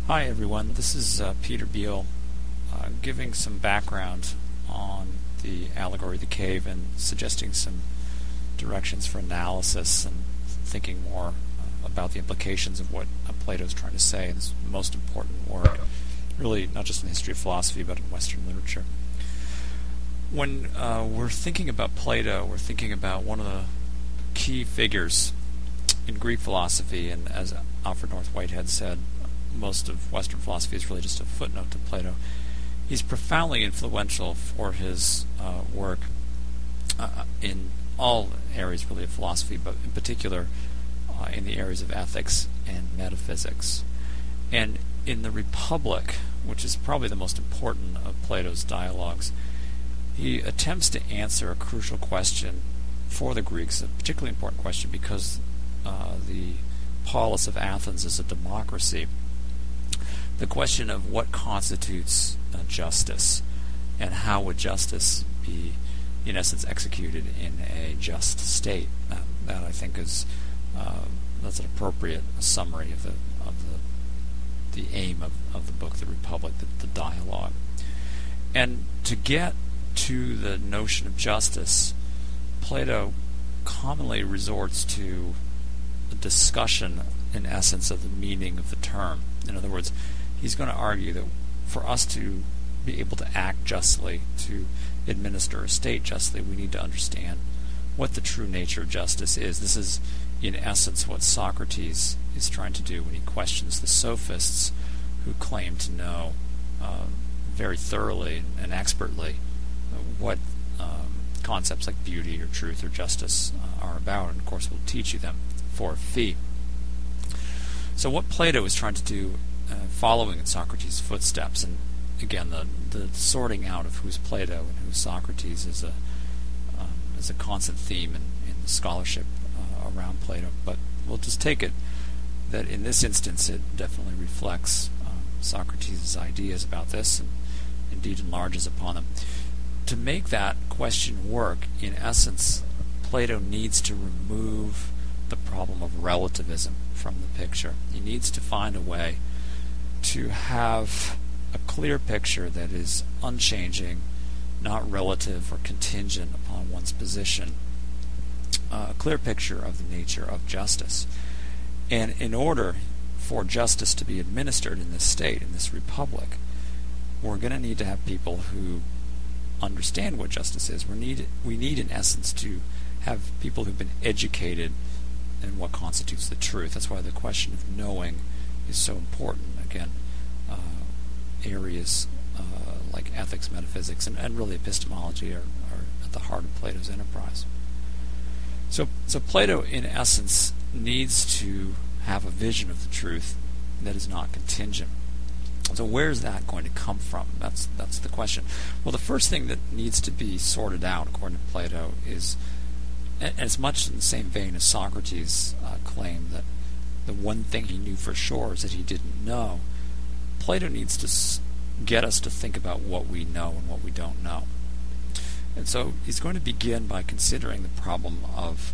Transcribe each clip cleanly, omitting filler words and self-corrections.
Hi everyone, this is Peter Beal giving some background on the Allegory of the Cave and suggesting some directions for analysis and thinking more about the implications of what Plato is trying to say in this most important work, really not just in the history of philosophy but in Western literature. When we're thinking about Plato, we're thinking about one of the key figures in Greek philosophy, and as Alfred North Whitehead said, most of Western philosophy is really just a footnote to Plato. He's profoundly influential for his work in all areas really of philosophy, but in particular in the areas of ethics and metaphysics. And in the Republic, which is probably the most important of Plato's dialogues, he attempts to answer a crucial question for the Greeks, a particularly important question because the polis of Athens is a democracy. The question of what constitutes justice, and how would justice be, in essence, executed in a just state. That I think is that's an appropriate summary of the aim of the book, The Republic, the dialogue. And to get to the notion of justice, Plato commonly resorts to a discussion, in essence, of the meaning of the term. In other words, he's going to argue that for us to be able to act justly, to administer a state justly, we need to understand what the true nature of justice is. This is, in essence, what Socrates is trying to do when he questions the sophists who claim to know very thoroughly and expertly what concepts like beauty or truth or justice are about, and of course we'll teach you them for a fee. So what Plato is trying to do, following in Socrates' footsteps, and again the sorting out of who's Plato and who's Socrates is a constant theme in the scholarship around Plato. But we'll just take it that in this instance it definitely reflects Socrates' ideas about this, and indeed enlarges upon them. To make that question work, in essence, Plato needs to remove the problem of relativism from the picture. He needs to find a way to have a clear picture that is unchanging, not relative or contingent upon one's position, a clear picture of the nature of justice. And in order for justice to be administered in this state, in this republic, we're going to need to have people who understand what justice is. We need in essence to have people who've been educated in what constitutes the truth. That's why the question of knowing is so important. Again, areas like ethics, metaphysics, and really epistemology are at the heart of Plato's enterprise. So Plato, in essence, needs to have a vision of the truth that is not contingent. So where is that going to come from? That's the question. Well, the first thing that needs to be sorted out, according to Plato, is, and it's much in the same vein as Socrates' claim that the one thing he knew for sure is that he didn't know. Plato needs to get us to think about what we know and what we don't know. And so he's going to begin by considering the problem of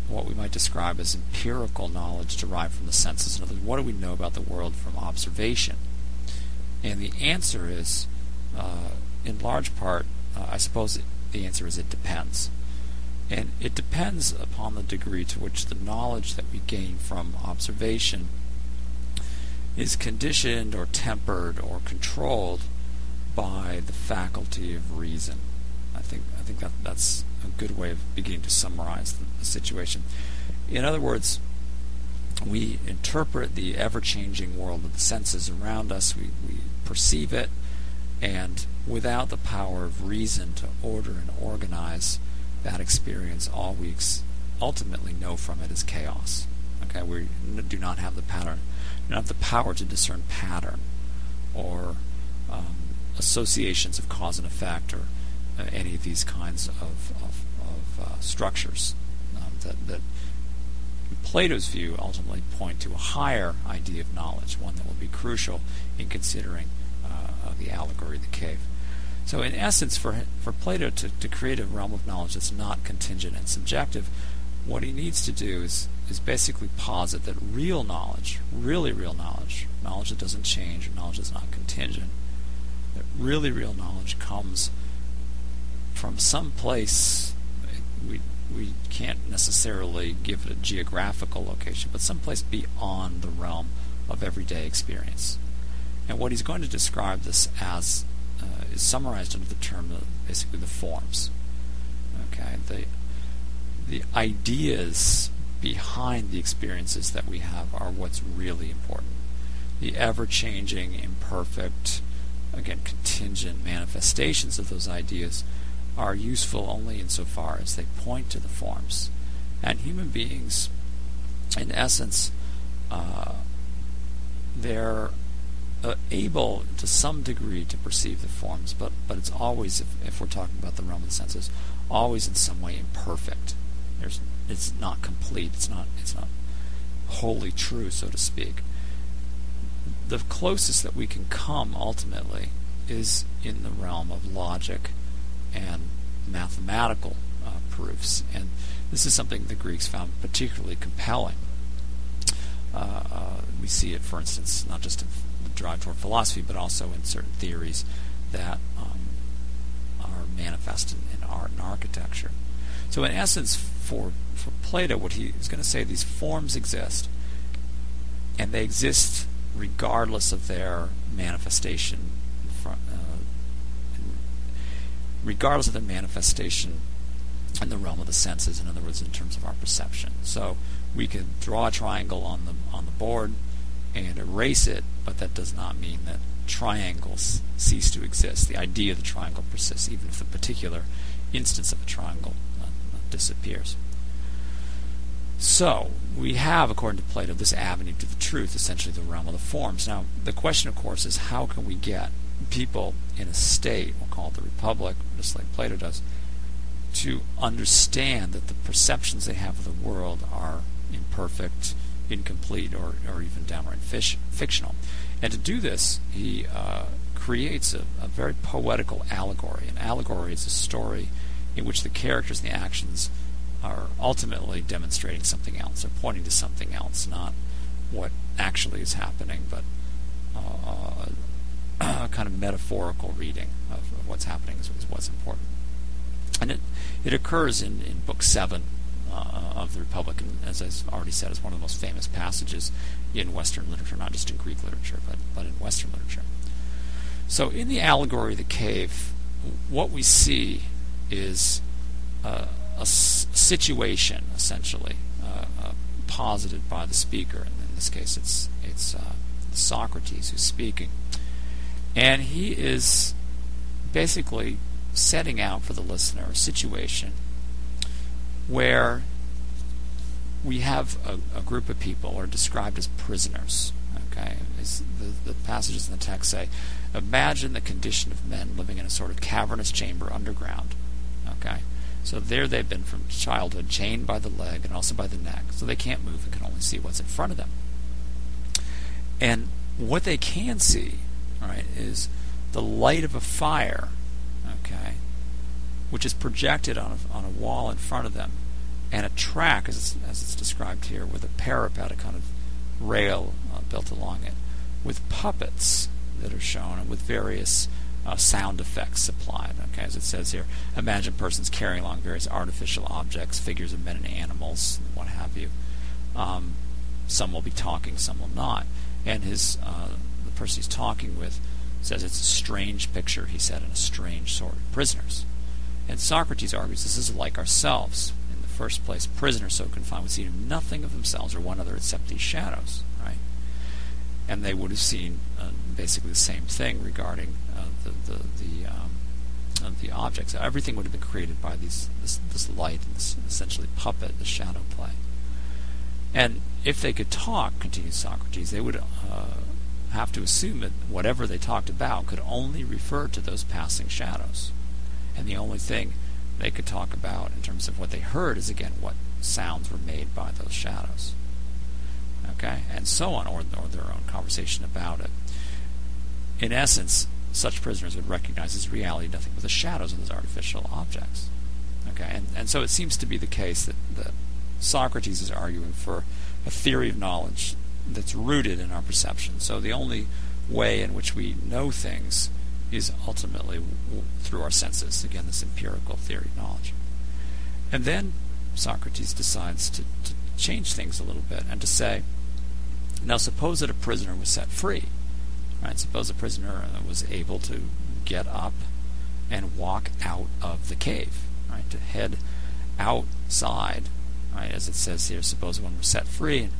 what we might describe as empirical knowledge derived from the senses. In other words, what do we know about the world from observation? And the answer is, in large part, I suppose the answer is it depends. And it depends upon the degree to which the knowledge that we gain from observation is conditioned or tempered or controlled by the faculty of reason. I think that's a good way of beginning to summarize the situation. In other words, we interpret the ever-changing world of the senses around us, we perceive it, and without the power of reason to order and organize that experience, all we ultimately know from it is chaos. Okay, we do not have the pattern, we don't have the power to discern pattern or associations of cause and effect, or any of these kinds of structures that in Plato's view ultimately point to a higher idea of knowledge, one that will be crucial in considering the Allegory of the Cave. So in essence, for Plato to create a realm of knowledge that's not contingent and subjective, what he needs to do is is basically posit that real knowledge, really real knowledge, knowledge that doesn't change, or knowledge that's not contingent, that really real knowledge comes from some place. We can't necessarily give it a geographical location, but someplace beyond the realm of everyday experience. And what he's going to describe this as is summarized under the term of basically the forms. Okay, the ideas behind the experiences that we have are what's really important. The ever-changing, imperfect, again, contingent manifestations of those ideas are useful only insofar as they point to the forms. And human beings, in essence, they're able to some degree to perceive the forms, but it's always, if we're talking about the realm of the senses, always in some way imperfect. It's not complete. It's not wholly true, so to speak. The closest that we can come ultimately is in the realm of logic and mathematical proofs, and this is something the Greeks found particularly compelling. We see it, for instance, not just in the drive toward philosophy, but also in certain theories that are manifest in art and architecture. So in essence, for Plato, what he is going to say, these forms exist, and they exist regardless of their manifestation, regardless of their manifestation in the realm of the senses, in other words, in terms of our perception. So we can draw a triangle on the board and erase it, but that does not mean that triangles cease to exist. The idea of the triangle persists, even if the particular instance of a triangle disappears. So we have, according to Plato, this avenue to the truth, essentially the realm of the forms. Now, the question, of course, is how can we get people in a state, we'll call it the Republic, just like Plato does, to understand that the perceptions they have of the world are imperfect, incomplete, or even downright fictional. And to do this, he creates a very poetical allegory. An allegory is a story in which the characters and the actions are ultimately demonstrating something else, or pointing to something else, not what actually is happening, but a kind of metaphorical reading of what's happening is what's important. And it occurs in Book 7 of the Republic, and as I've already said, is one of the most famous passages in Western literature, not just in Greek literature, but in Western literature. So in the allegory of the cave, what we see is a situation, essentially, posited by the speaker. And in this case, it's Socrates who's speaking. And he is basically setting out for the listener a situation where we have a group of people who are described as prisoners. Okay, the passages in the text say, imagine the condition of men living in a sort of cavernous chamber underground. Okay, so there they've been from childhood, chained by the leg and also by the neck, so they can't move and can only see what's in front of them. And what they can see, all right, is the light of a fire, okay, which is projected on a wall in front of them, and a track, as it's described here, with a parapet, a kind of rail built along it, with puppets that are shown, and with various sound effects supplied. Okay, as it says here, imagine persons carrying along various artificial objects, figures of men and animals, what have you. Some will be talking, some will not. And the person he's talking with says it's a strange picture, he said, and a strange sort of prisoners. And Socrates argues this is like ourselves. In the first place, prisoners so confined would see nothing of themselves or one another except these shadows, right? And they would have seen basically the same thing regarding the objects. Everything would have been created by this light and this essentially puppet, the shadow play. And if they could talk, continues Socrates, they would have to assume that whatever they talked about could only refer to those passing shadows. And the only thing they could talk about in terms of what they heard is, again, what sounds were made by those shadows. Okay? And so on, or their own conversation about it. In essence, such prisoners would recognize as reality nothing but the shadows of those artificial objects. Okay? And so it seems to be the case that Socrates is arguing for a theory of knowledge that's rooted in our perception. So the only way in which we know things is ultimately through our senses. Again, this empirical theory of knowledge. And then Socrates decides to change things a little bit and to say, now suppose that a prisoner was set free. Right? Suppose a prisoner was able to get up and walk out of the cave, right? To head outside, right? As it says here, suppose one was set free and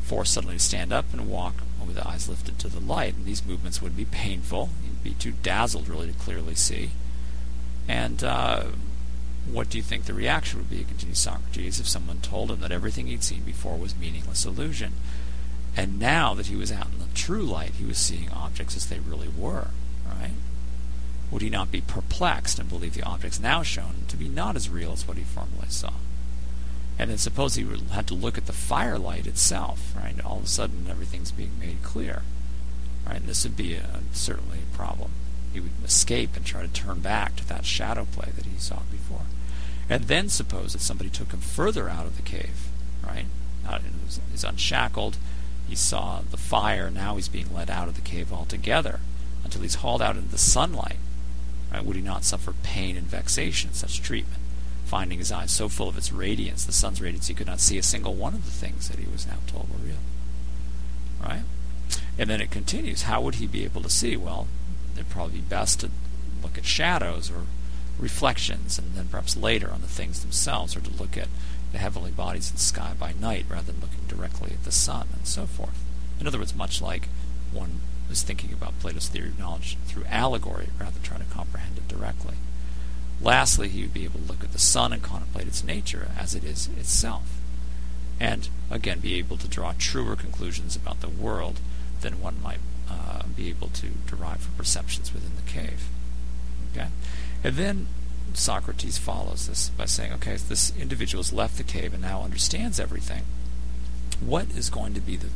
forced suddenly to stand up and walk with the eyes lifted to the light. And these movements would be painful. You'd be too dazzled really to clearly see. And what do you think the reaction would be, continues Socrates, if someone told him that everything he'd seen before was meaningless illusion? And now that he was out in the true light, he was seeing objects as they really were, right? Would he not be perplexed and believe the objects now shown to be not as real as what he formerly saw? And then suppose he had to look at the firelight itself, right? All of a sudden everything's being made clear, right? And this would be certainly a problem. He would escape and try to turn back to that shadow play that he saw before. And then suppose that somebody took him further out of the cave, right? He's unshackled. He saw the fire. Now he's being led out of the cave altogether until he's hauled out into the sunlight. Right? Would he not suffer pain and vexation in such treatment, finding his eyes so full of its radiance, the sun's radiance, he could not see a single one of the things that he was now told were real? Right? And then it continues. How would he be able to see? Well, it'd probably be best to look at shadows or reflections, and then perhaps later on the things themselves, or to look at the heavenly bodies in the sky by night rather than looking directly at the sun, and so forth. In other words, much like one is thinking about Plato's theory of knowledge through allegory rather than trying to comprehend it directly. Lastly, he would be able to look at the sun and contemplate its nature as it is itself, and again be able to draw truer conclusions about the world than one might be able to derive from perceptions within the cave. Okay? And then Socrates follows this by saying, okay, if this individual has left the cave and now understands everything, what is going to be the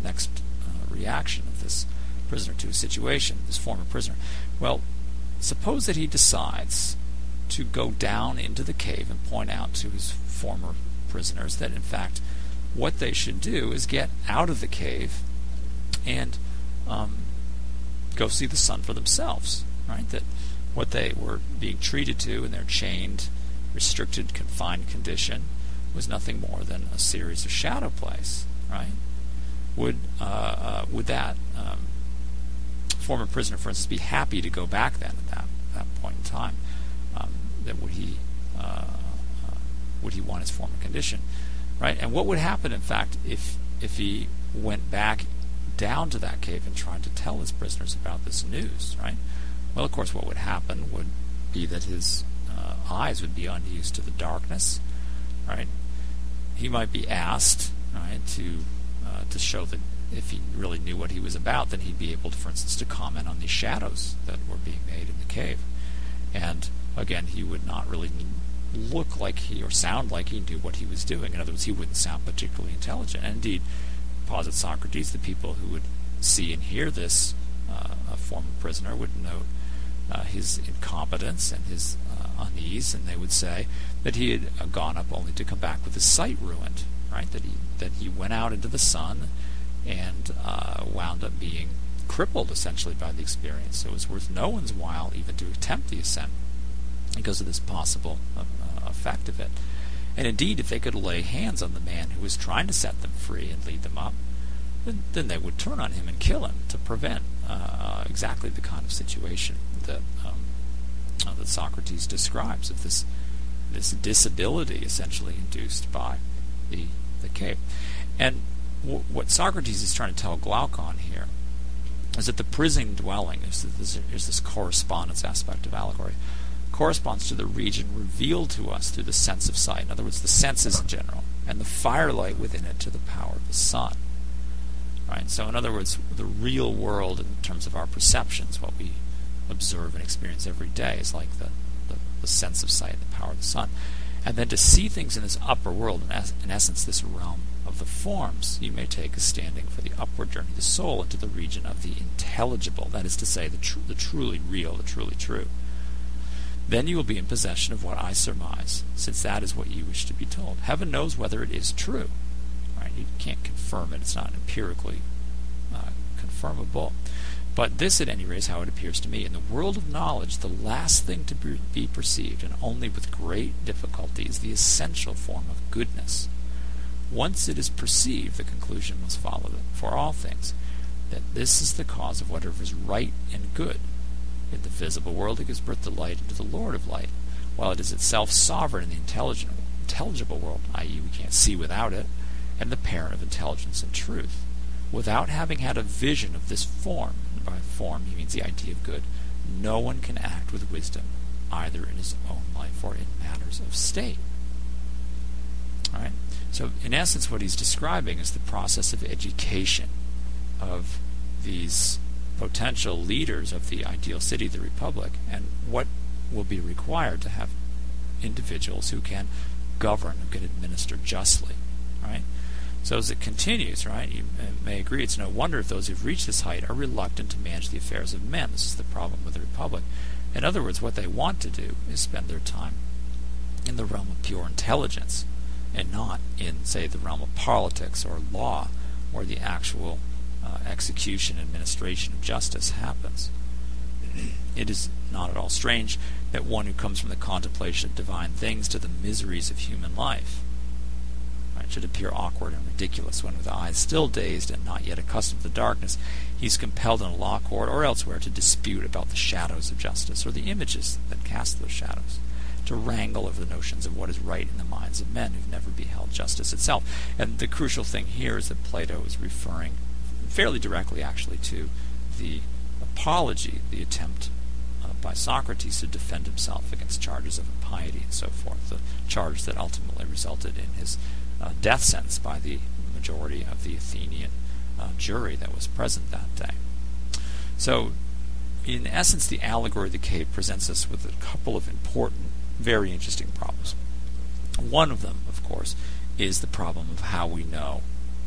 next reaction of this prisoner to a situation, this former prisoner? Well, suppose that he decides to go down into the cave and point out to his former prisoners that, in fact, what they should do is get out of the cave and go see the sun for themselves, right? That what they were being treated to in their chained, restricted, confined condition was nothing more than a series of shadow plays, right? Would that former prisoner, for instance, be happy to go back then at that point in time? Then would he want his former condition, right? And what would happen, in fact, if he went back down to that cave and tried to tell his prisoners about this news, right? Well, of course, what would happen would be that his eyes would be unused to the darkness, right? He might be asked, right, to show that if he really knew what he was about, then he'd be able to, for instance, to comment on these shadows that were being made in the cave. And again, he would not really look like he or sound like he knew what he was doing. In other words, he wouldn't sound particularly intelligent. And indeed, posits Socrates, the people who would see and hear this former prisoner would note his incompetence and his unease, and they would say that he had gone up only to come back with his sight ruined, right? That he went out into the sun and wound up being crippled essentially by the experience. So it was worth no one's while even to attempt the ascent because of this possible effect of it. And indeed, if they could lay hands on the man who was trying to set them free and lead them up, then they would turn on him and kill him to prevent exactly the kind of situation that Socrates describes of this disability essentially induced by the cave. And what Socrates is trying to tell Glaucon here is that the prison dwelling is this correspondence aspect of allegory, corresponds to the region revealed to us through the sense of sight. In other words, the senses in general, and the firelight within it to the power of the sun. Right? So in other words, the real world in terms of our perceptions, what we observe and experience every day, is like the sense of sight, the power of the sun. And then to see things in this upper world, in essence this realm of the forms, you may take as standing for the upward journey of the soul into the region of the intelligible, that is to say, the truly real, the truly true. then you will be in possession of what I surmise, since that is what you wish to be told. Heaven knows whether it is true. Right? You can't confirm it. It's not empirically confirmable. But this, at any rate, is how it appears to me. In the world of knowledge, the last thing to be perceived, and only with great difficulty, is the essential form of goodness. Once it is perceived, the conclusion must follow for all things, that this is the cause of whatever is right and good. In the visible world, it gives birth to light and to the Lord of light, while it is itself sovereign in the intelligible world, i.e., we can't see without it, and the parent of intelligence and truth. Without having had a vision of this form, and by form he means the idea of good, no one can act with wisdom, either in his own life or in matters of state. All right? So, in essence, what he's describing is the process of education of these potential leaders of the ideal city, the Republic, and what will be required to have individuals who can govern, who can administer justly. Right? So as it continues, right, you may agree it's no wonder if those who've reached this height are reluctant to manage the affairs of men. This is the problem with the Republic. In other words, what they want to do is spend their time in the realm of pure intelligence, and not in, say, the realm of politics or law, where the actual execution and administration of justice happens. It is not at all strange that one who comes from the contemplation of divine things to the miseries of human life should appear awkward and ridiculous when, with eyes still dazed and not yet accustomed to the darkness, he is compelled in a law court or elsewhere to dispute about the shadows of justice, or the images that cast those shadows, to wrangle over the notions of what is right in the minds of men who've never beheld justice itself. And the crucial thing here is that Plato is referring fairly directly, actually, to the apology, the attempt by Socrates to defend himself against charges of impiety and so forth, the charge that ultimately resulted in his death sentence by the majority of the Athenian jury that was present that day. So, in essence, the Allegory of the Cave presents us with a couple of important, very interesting problems. One of them, of course, is the problem of how we know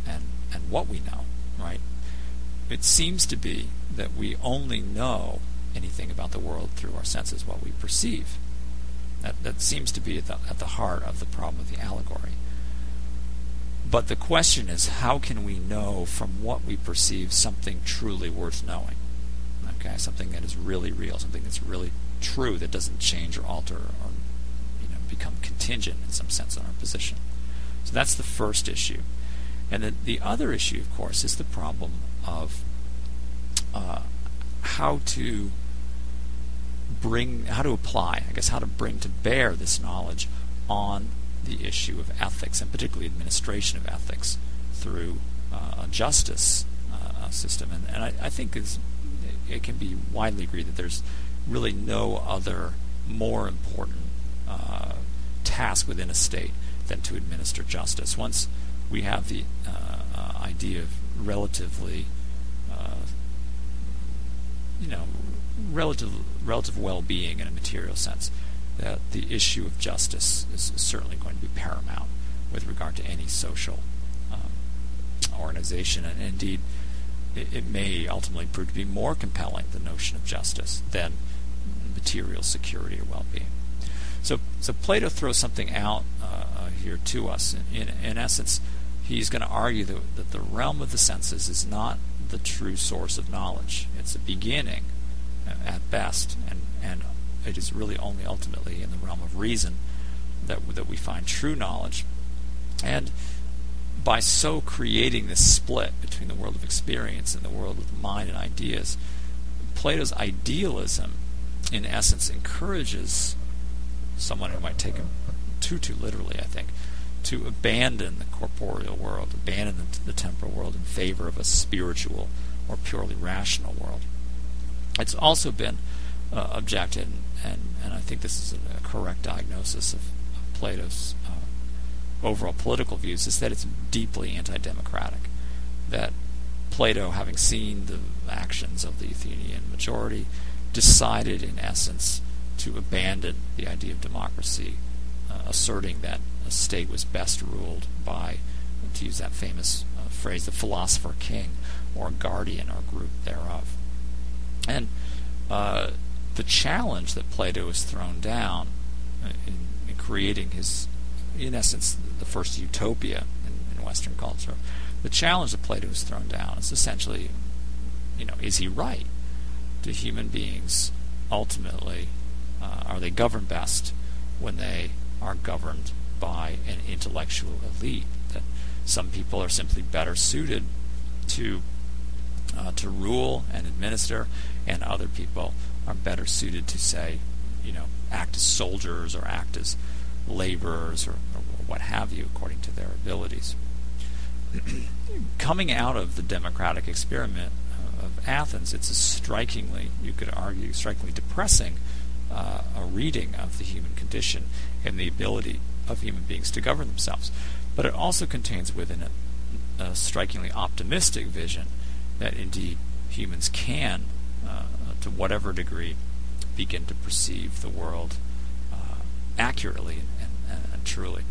and what we know, right? It seems to be that we only know anything about the world through our senses, what we perceive. That seems to be at the heart of the problem of the allegory. But the question is, how can we know from what we perceive something truly worth knowing? Okay, something that is really real, something that's really true, that doesn't change or alter or become contingent in some sense on our position. So that's the first issue. And then the other issue, of course, is the problem of how to apply, how to bring to bear this knowledge on the issue of ethics, and particularly administration of ethics through a justice system. And I think it can be widely agreed that there's really no other more important task within a state than to administer justice. Once we have the idea of relative well-being in a material sense, that the issue of justice is certainly going to be paramount with regard to any social organization, and indeed it may ultimately prove to be more compelling, the notion of justice, than material security or well-being. So Plato throws something out here to us. In essence, he's going to argue that the realm of the senses is not the true source of knowledge. It's a beginning at best, and it is really only ultimately in the realm of reason that we find true knowledge. And by so creating this split between the world of experience and the world of the mind and ideas, Plato's idealism, in essence, encourages someone who might take him too literally, I think, to abandon the corporeal world, abandon the temporal world in favor of a spiritual or purely rational world. It's also been objected, and I think this is a correct diagnosis of Plato's overall political views, is that it's deeply anti-democratic. That Plato, having seen the actions of the Athenian majority, decided in essence to abandon the idea of democracy, asserting that a state was best ruled by, to use that famous phrase, the philosopher king, or guardian or group thereof. And the challenge that Plato has thrown down in creating his, in essence, the first utopia in Western culture, the challenge that Plato has thrown down is essentially, is he right? Do human beings ultimately, are they governed best when they are governed by an intellectual elite? That some people are simply better suited to rule and administer, and other people are better suited to, say, act as soldiers or act as laborers or what have you, according to their abilities. Coming out of the democratic experiment of Athens, it's a strikingly, you could argue, strikingly depressing a reading of the human condition and the ability of human beings to govern themselves. But it also contains within it a strikingly optimistic vision that indeed humans can, to whatever degree, begin to perceive the world accurately and truly.